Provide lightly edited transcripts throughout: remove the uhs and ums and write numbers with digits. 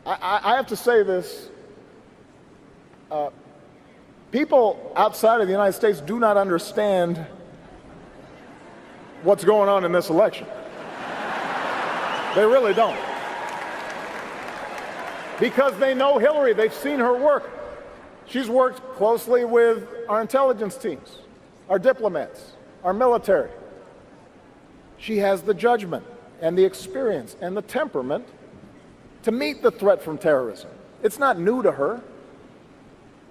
I have to say this. People outside of the United States do not understand what's going on in this election. They really don't. Because they know Hillary, they've seen her work. She's worked closely with our intelligence teams, our diplomats, our military. She has the judgment and the experience and the temperament to meet the threat from terrorism. It's not new to her.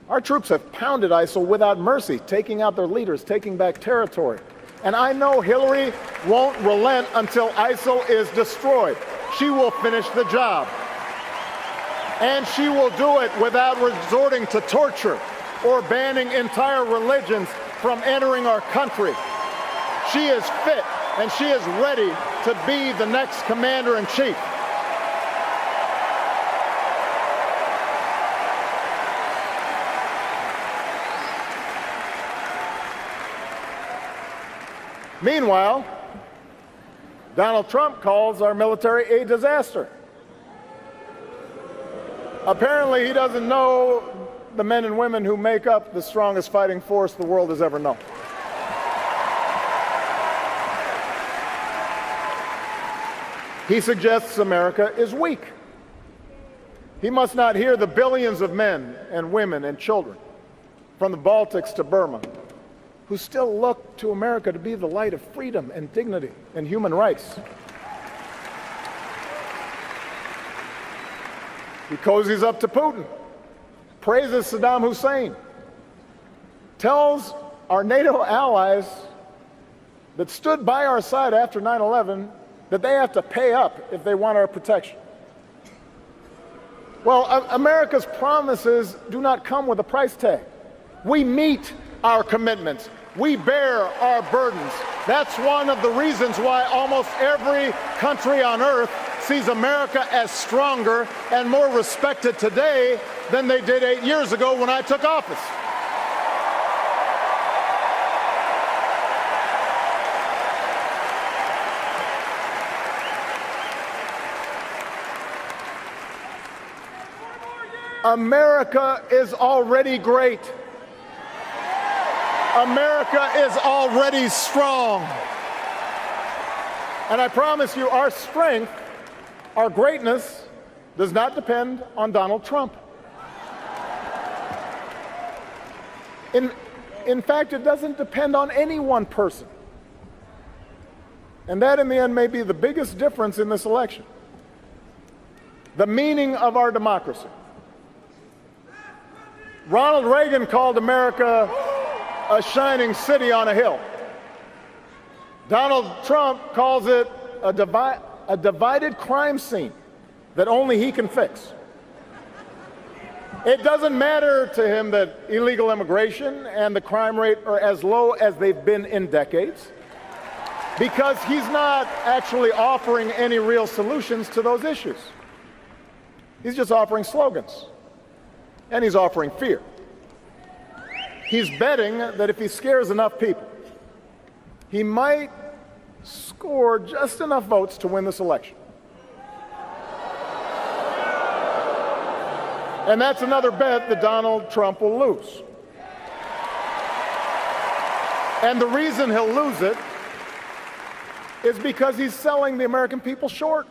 Our troops have pounded ISIL without mercy, taking out their leaders, taking back territory. And I know Hillary won't relent until ISIL is destroyed. She will finish the job. And she will do it without resorting to torture or banning entire religions from entering our country. She is fit and she is ready to be the next commander-in-chief. Meanwhile, Donald Trump calls our military a disaster. Apparently, he doesn't know the men and women who make up the strongest fighting force the world has ever known. He suggests America is weak. He must not hear the billions of men and women and children from the Baltics to Burma who still look to America to be the light of freedom and dignity and human rights. He cozies up to Putin, praises Saddam Hussein, tells our NATO allies that stood by our side after 9/11 that they have to pay up if they want our protection. Well, America's promises do not come with a price tag. We meet our commitments. We bear our burdens. That's one of the reasons why almost every country on earth sees America as stronger and more respected today than they did 8 years ago when I took office. America is already great. America is already strong. And I promise you, our strength, our greatness, does not depend on Donald Trump. In fact, it doesn't depend on any one person. And that, in the end, may be the biggest difference in this election. The meaning of our democracy. Ronald Reagan called America a shining city on a hill. Donald Trump calls it a divided crime scene that only he can fix. It doesn't matter to him that illegal immigration and the crime rate are as low as they've been in decades, because he's not actually offering any real solutions to those issues. He's just offering slogans, and he's offering fear. He's betting that if he scares enough people, he might score just enough votes to win this election. And that's another bet that Donald Trump will lose. And the reason he'll lose it is because he's selling the American people short.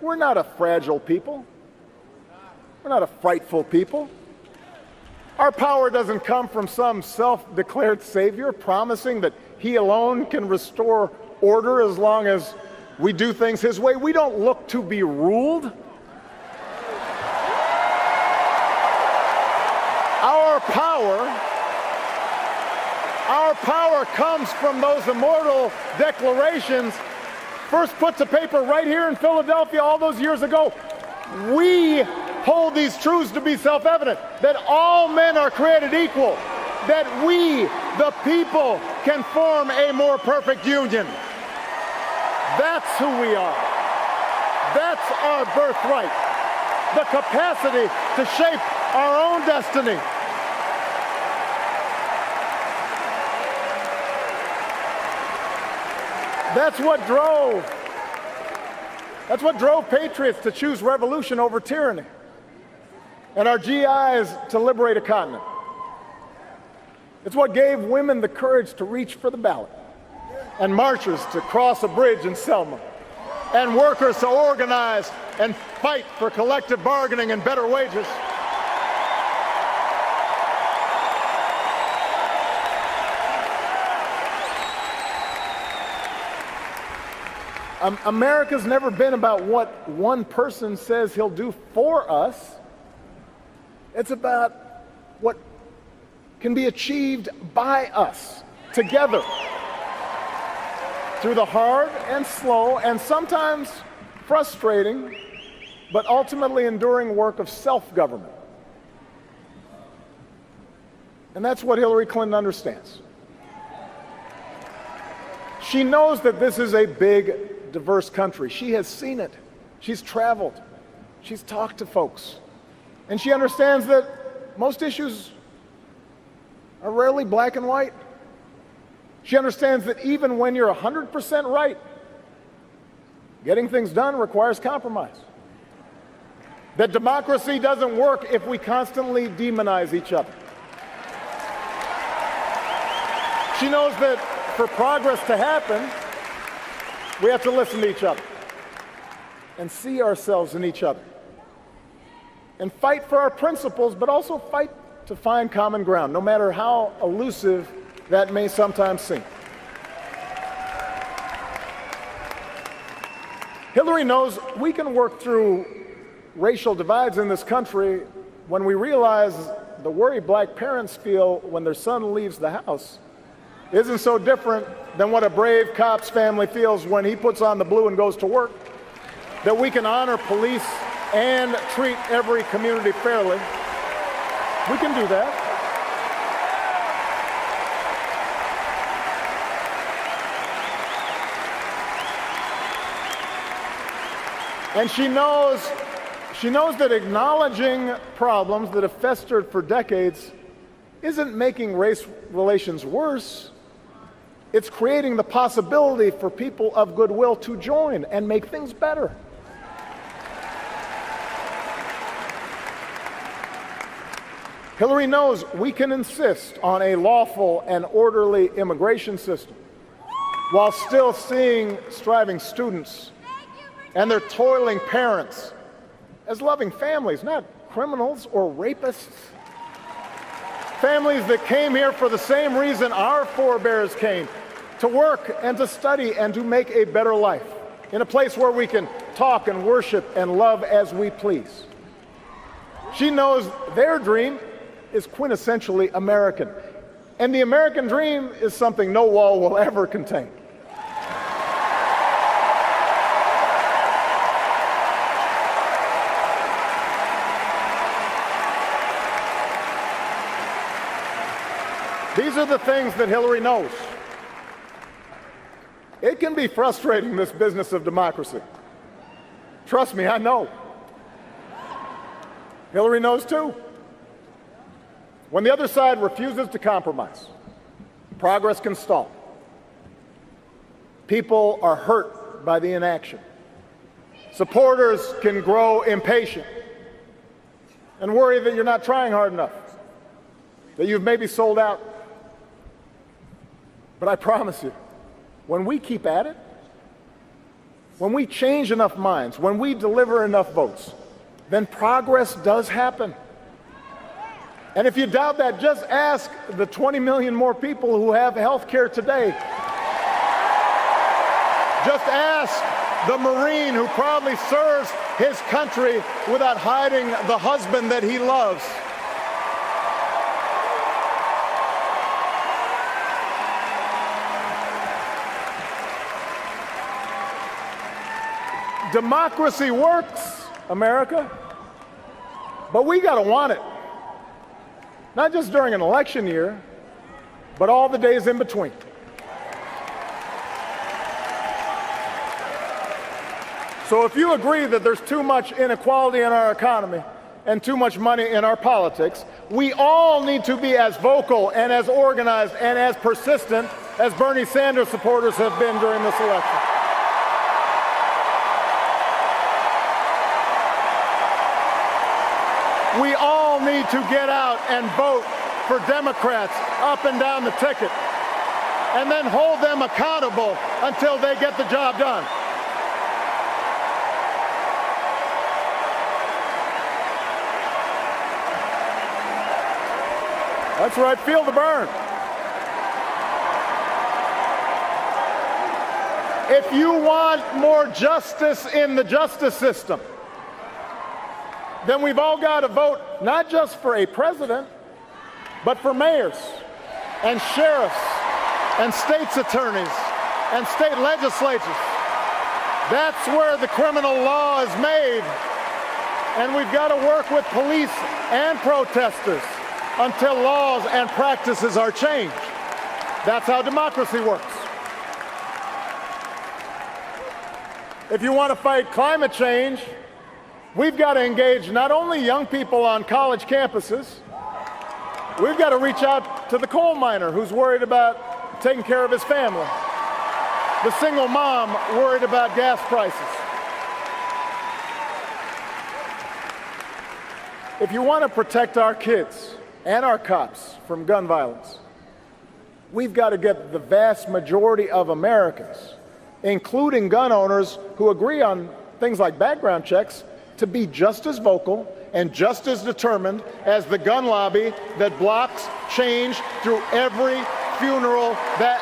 We're not a fragile people. We're not a frightful people. Our power doesn't come from some self-declared savior promising that he alone can restore order as long as we do things his way. We don't look to be ruled. Our power comes from those immortal declarations first put to paper right here in Philadelphia all those years ago. We hold these truths to be self-evident, that all men are created equal, that we, the people, can form a more perfect union. That's who we are. That's our birthright, the capacity to shape our own destiny. That's what drove That's what drove patriots to choose revolution over tyranny, and our GIs to liberate a continent. It's what gave women the courage to reach for the ballot, and marchers to cross a bridge in Selma, and workers to organize and fight for collective bargaining and better wages. America's never been about what one person says he'll do for us. It's about what can be achieved by us together through the hard and slow and sometimes frustrating, but ultimately enduring work of self-government. And that's what Hillary Clinton understands. She knows that this is a big, diverse country. She has seen it. She's traveled. She's talked to folks. And she understands that most issues are rarely black and white. She understands that even when you're 100% right, getting things done requires compromise. That democracy doesn't work if we constantly demonize each other. She knows that for progress to happen, we have to listen to each other and see ourselves in each other and fight for our principles, but also fight to find common ground, no matter how elusive that may sometimes seem. Hillary knows we can work through racial divides in this country when we realize the worry black parents feel when their son leaves the house isn't so different than what a brave cop's family feels when he puts on the blue and goes to work. That we can honor police and treat every community fairly. We can do that. And she knows that acknowledging problems that have festered for decades isn't making race relations worse. It's creating the possibility for people of goodwill to join and make things better. Hillary knows we can insist on a lawful and orderly immigration system while still seeing striving students and their toiling parents as loving families, not criminals or rapists. Families that came here for the same reason our forebears came, to work and to study and to make a better life in a place where we can talk and worship and love as we please. She knows their dream is quintessentially American, and the American dream is something no wall will ever contain. These are the things that Hillary knows. It can be frustrating, this business of democracy. Trust me, I know. Hillary knows too. When the other side refuses to compromise, progress can stall. People are hurt by the inaction. Supporters can grow impatient and worry that you're not trying hard enough, that you've maybe sold out. But I promise you, when we keep at it, when we change enough minds, when we deliver enough votes, then progress does happen. And if you doubt that, just ask the 20 million more people who have health care today. Just ask the Marine who proudly serves his country without hiding the husband that he loves. Democracy works, America, but we got to want it. Not just during an election year, but all the days in between. So if you agree that there's too much inequality in our economy and too much money in our politics, we all need to be as vocal and as organized and as persistent as Bernie Sanders supporters have been during this election. We all need to get out and vote for Democrats up and down the ticket, and then hold them accountable until they get the job done. That's right, feel the burn. If you want more justice in the justice system, then we've all got to vote not just for a president, but for mayors and sheriffs and state's attorneys and state legislatures. That's where the criminal law is made. And we've got to work with police and protesters until laws and practices are changed. That's how democracy works. If you want to fight climate change, we've got to engage not only young people on college campuses, we've got to reach out to the coal miner who's worried about taking care of his family, the single mom worried about gas prices. If you want to protect our kids and our cops from gun violence, we've got to get the vast majority of Americans, including gun owners who agree on things like background checks, to be just as vocal and just as determined as the gun lobby that blocks change through every funeral that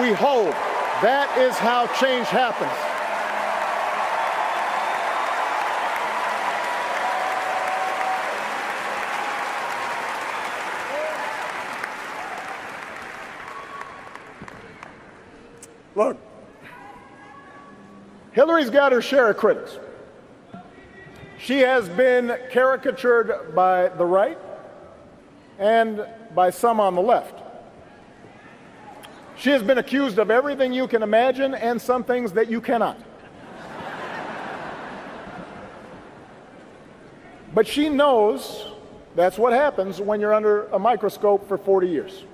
we hold. That is how change happens. Look, Hillary's got her share of critics. She has been caricatured by the right and by some on the left. She has been accused of everything you can imagine and some things that you cannot. But she knows that's what happens when you're under a microscope for 40 years.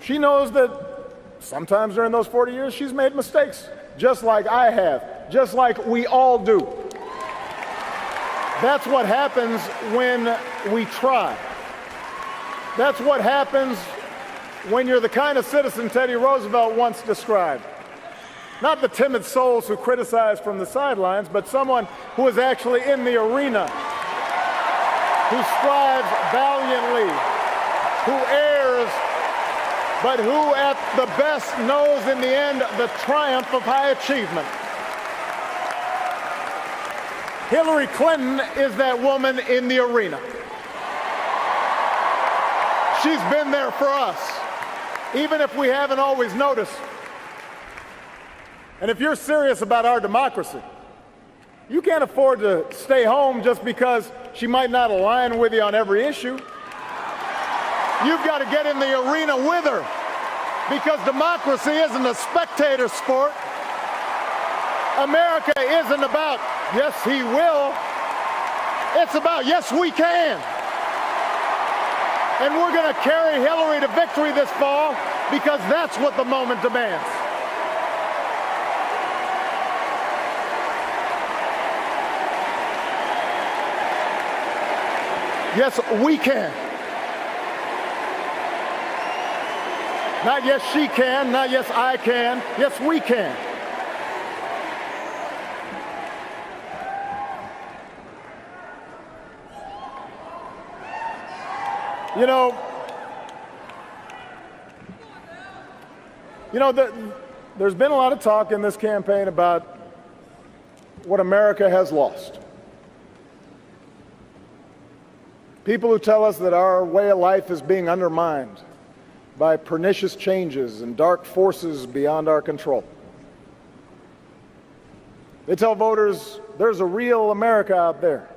She knows that sometimes during those 40 years she's made mistakes, just like I have, just like we all do. That's what happens when we try. That's what happens when you're the kind of citizen Teddy Roosevelt once described. Not the timid souls who criticize from the sidelines, but someone who is actually in the arena, who strives valiantly, who errs, but who at the best knows in the end the triumph of high achievement. Hillary Clinton is that woman in the arena. She's been there for us, even if we haven't always noticed. And if you're serious about our democracy, you can't afford to stay home just because she might not align with you on every issue. You've got to get in the arena with her, because democracy isn't a spectator sport. America isn't about, yes, he will. It's about, yes, we can. And we're going to carry Hillary to victory this fall because that's what the moment demands. Yes, we can. Not yes, she can, not yes, I can. Yes, we can. There's been a lot of talk in this campaign about what America has lost. People who tell us that our way of life is being undermined by pernicious changes and dark forces beyond our control. They tell voters there's a real America out there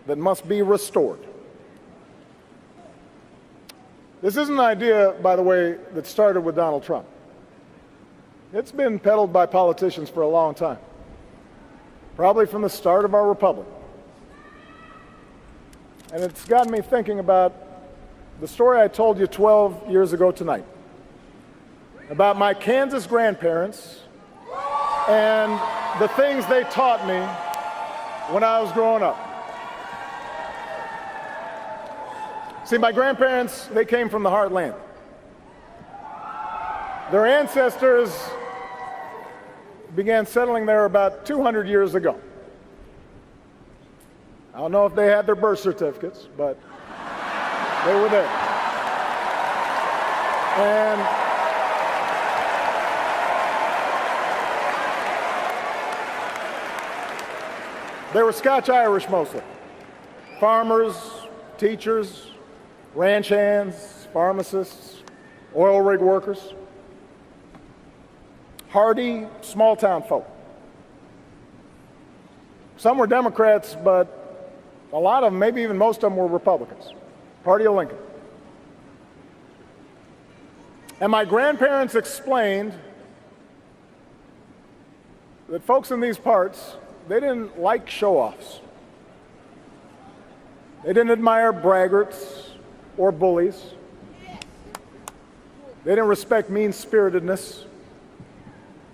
that must be restored. This isn't an idea, by the way, that started with Donald Trump. It's been peddled by politicians for a long time, probably from the start of our republic. And it's gotten me thinking about the story I told you 12 years ago tonight about my Kansas grandparents and the things they taught me when I was growing up. See, my grandparents, they came from the heartland. Their ancestors began settling there about 200 years ago. I don't know if they had their birth certificates, but they were there. And they were Scotch-Irish mostly. Farmers, teachers, ranch hands, pharmacists, oil rig workers. Hardy, small-town folk. Some were Democrats, but a lot of them, maybe even most of them, were Republicans. Party of Lincoln. And my grandparents explained that folks in these parts, they didn't like show-offs. They didn't admire braggarts or bullies. They didn't respect mean-spiritedness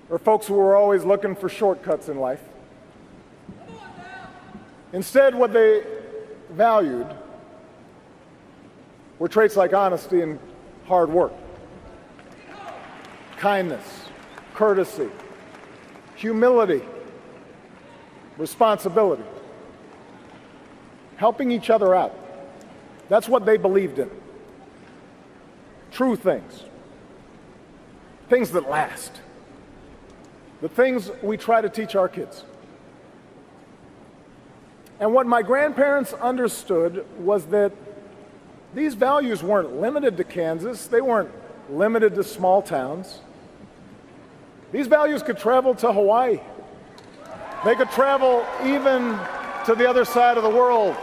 or folks who were always looking for shortcuts in life. Instead, what they valued were traits like honesty and hard work, kindness, courtesy, humility, responsibility, helping each other out. That's what they believed in. True things, things that last, the things we try to teach our kids. And what my grandparents understood was that these values weren't limited to Kansas. They weren't limited to small towns. These values could travel to Hawaii. They could travel even to the other side of the world,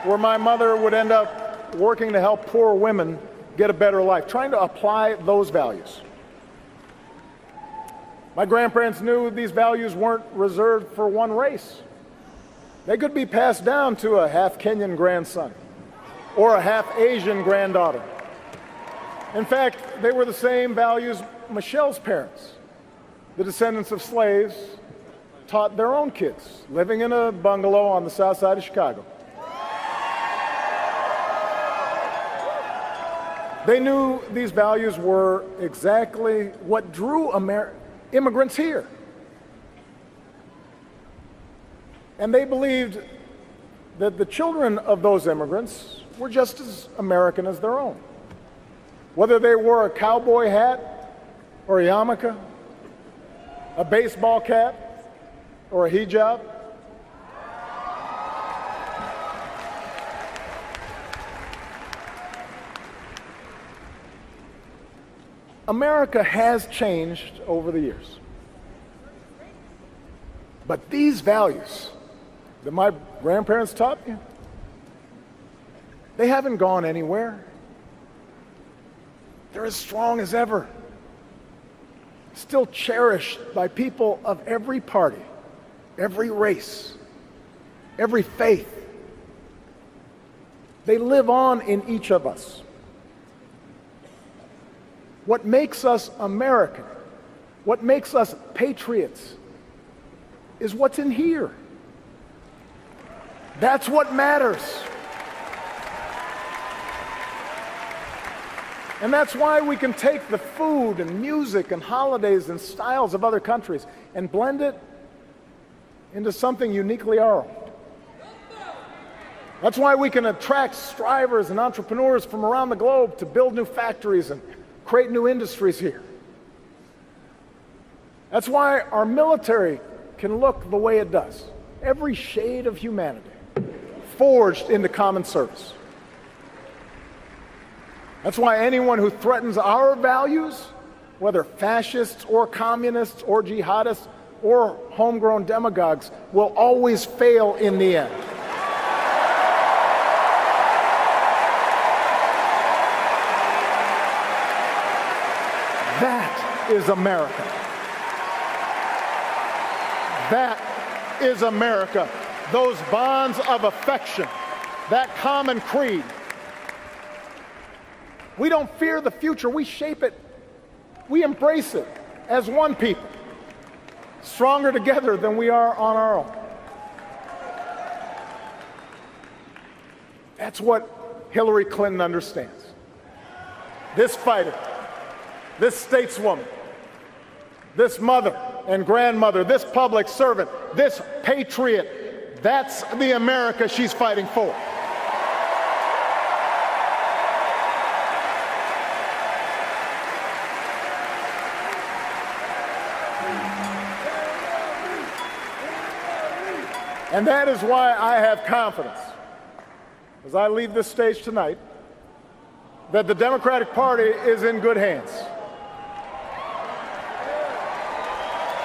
where my mother would end up working to help poor women get a better life, trying to apply those values. My grandparents knew these values weren't reserved for one race. They could be passed down to a half Kenyan grandson or a half Asian granddaughter. In fact, they were the same values Michelle's parents, the descendants of slaves, taught their own kids living in a bungalow on the south side of Chicago. They knew these values were exactly what drew immigrants here. And they believed that the children of those immigrants were just as American as their own. Whether they wore a cowboy hat or a yarmulke, a baseball cap or a hijab. America has changed over the years. But these values that my grandparents taught me, they haven't gone anywhere. They're as strong as ever. Still cherished by people of every party, every race, every faith. They live on in each of us. What makes us American, what makes us patriots, is what's in here. That's what matters. And that's why we can take the food and music and holidays and styles of other countries and blend it into something uniquely our own. That's why we can attract strivers and entrepreneurs from around the globe to build new factories and create new industries here. That's why our military can look the way it does. Every shade of humanity forged into common service. That's why anyone who threatens our values, whether fascists or communists or jihadists or homegrown demagogues, will always fail in the end. That is America. That is America. Those bonds of affection, that common creed. We don't fear the future, we shape it. We embrace it as one people. stronger together than we are on our own. That's what Hillary Clinton understands. This fighter, this stateswoman, this mother and grandmother, this public servant, this patriot, that's the America she's fighting for. And that is why I have confidence, as I leave this stage tonight, that the Democratic Party is in good hands.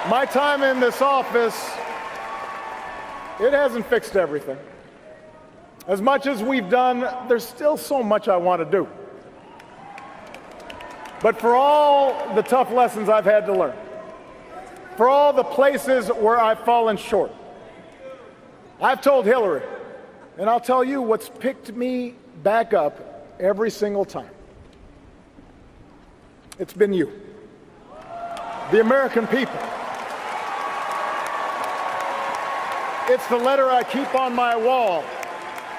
My time in this office, it hasn't fixed everything. As much as we've done, there's still so much I want to do. But for all the tough lessons I've had to learn, for all the places where I've fallen short, I've told Hillary, and I'll tell you what's picked me back up every single time. It's been you, the American people. It's the letter I keep on my wall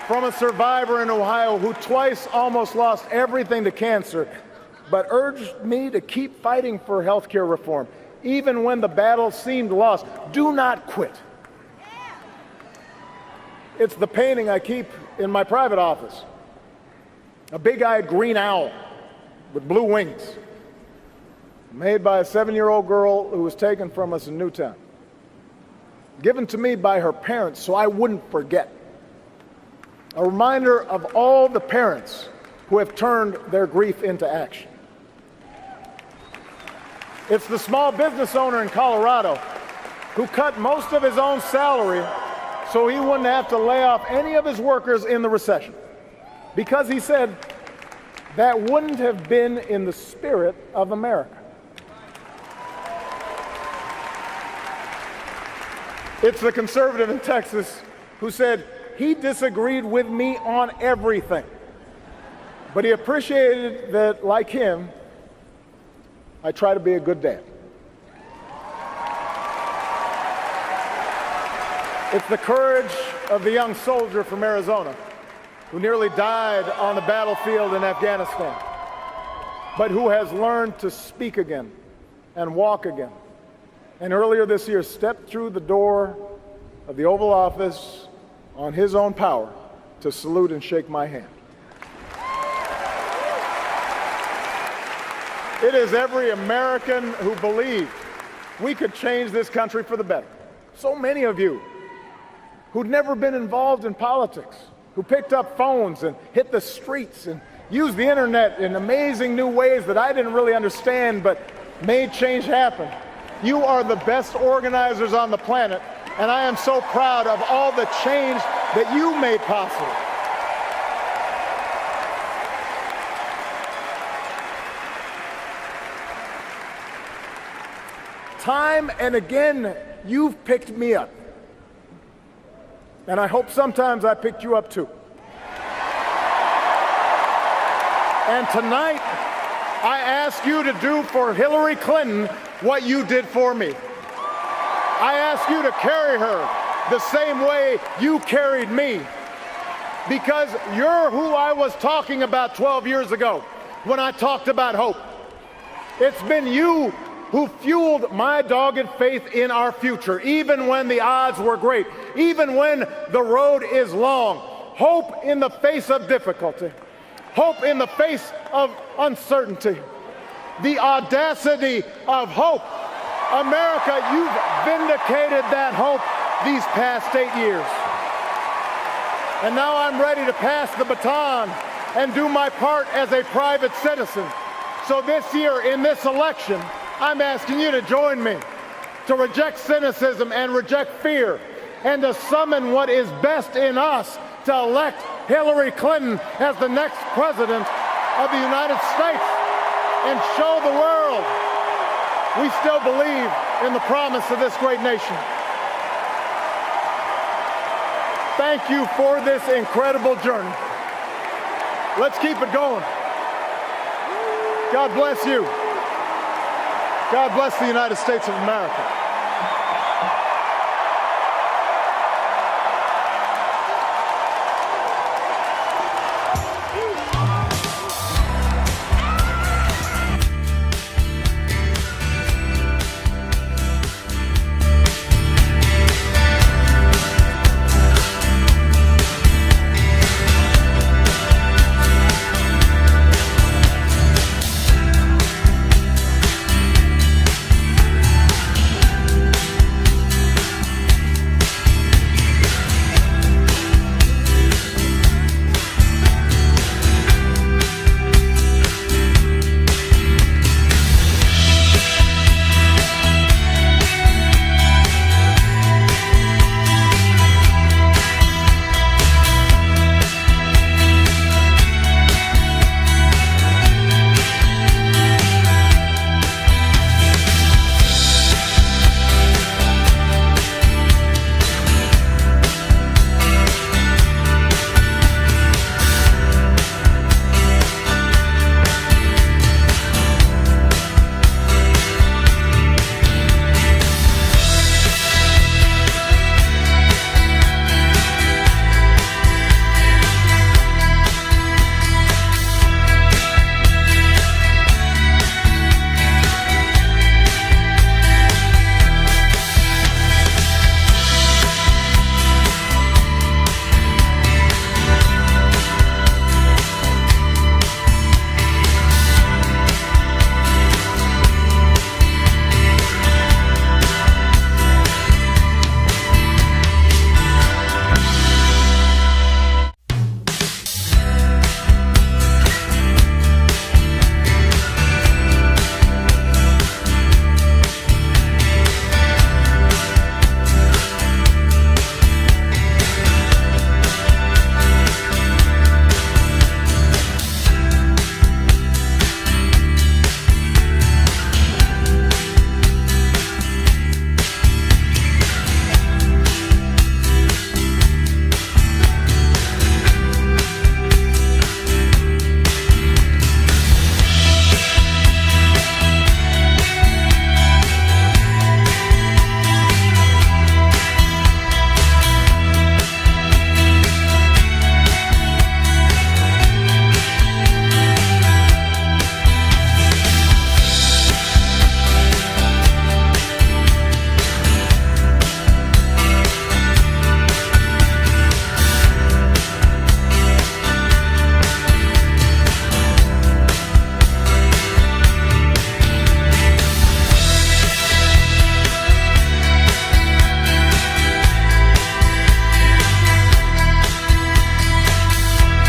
from a survivor in Ohio who twice almost lost everything to cancer, but urged me to keep fighting for health care reform, even when the battle seemed lost. Do not quit. It's the painting I keep in my private office, a big-eyed green owl with blue wings, made by a 7-year-old girl who was taken from us in Newtown, given to me by her parents so I wouldn't forget. A reminder of all the parents who have turned their grief into action. It's the small business owner in Colorado who cut most of his own salary so he wouldn't have to lay off any of his workers in the recession, because he said that wouldn't have been in the spirit of America. It's the conservative in Texas who said he disagreed with me on everything, but he appreciated that, like him, I try to be a good dad. It's the courage of the young soldier from Arizona who nearly died on the battlefield in Afghanistan, but who has learned to speak again and walk again. And earlier this year stepped through the door of the Oval Office on his own power to salute and shake my hand. It is every American who believed we could change this country for the better. So many of you who'd never been involved in politics, who picked up phones and hit the streets and used the internet in amazing new ways that I didn't really understand but made change happen. You are the best organizers on the planet, and I am so proud of all the change that you made possible. Time and again, you've picked me up. And I hope sometimes I picked you up too. And tonight, I ask you to do for Hillary Clinton what you did for me. I ask you to carry her the same way you carried me, because you're who I was talking about 12 years ago when I talked about hope. It's been you who fueled my dogged faith in our future, even when the odds were great, even when the road is long. Hope in the face of difficulty, hope in the face of uncertainty, the audacity of hope. America, you've vindicated that hope these past 8 years. And now I'm ready to pass the baton and do my part as a private citizen. So this year, in this election, I'm asking you to join me, to reject cynicism and reject fear, and to summon what is best in us to elect Hillary Clinton as the next president of the United States and show the world we still believe in the promise of this great nation. Thank you for this incredible journey. Let's keep it going. God bless you. God bless the United States of America.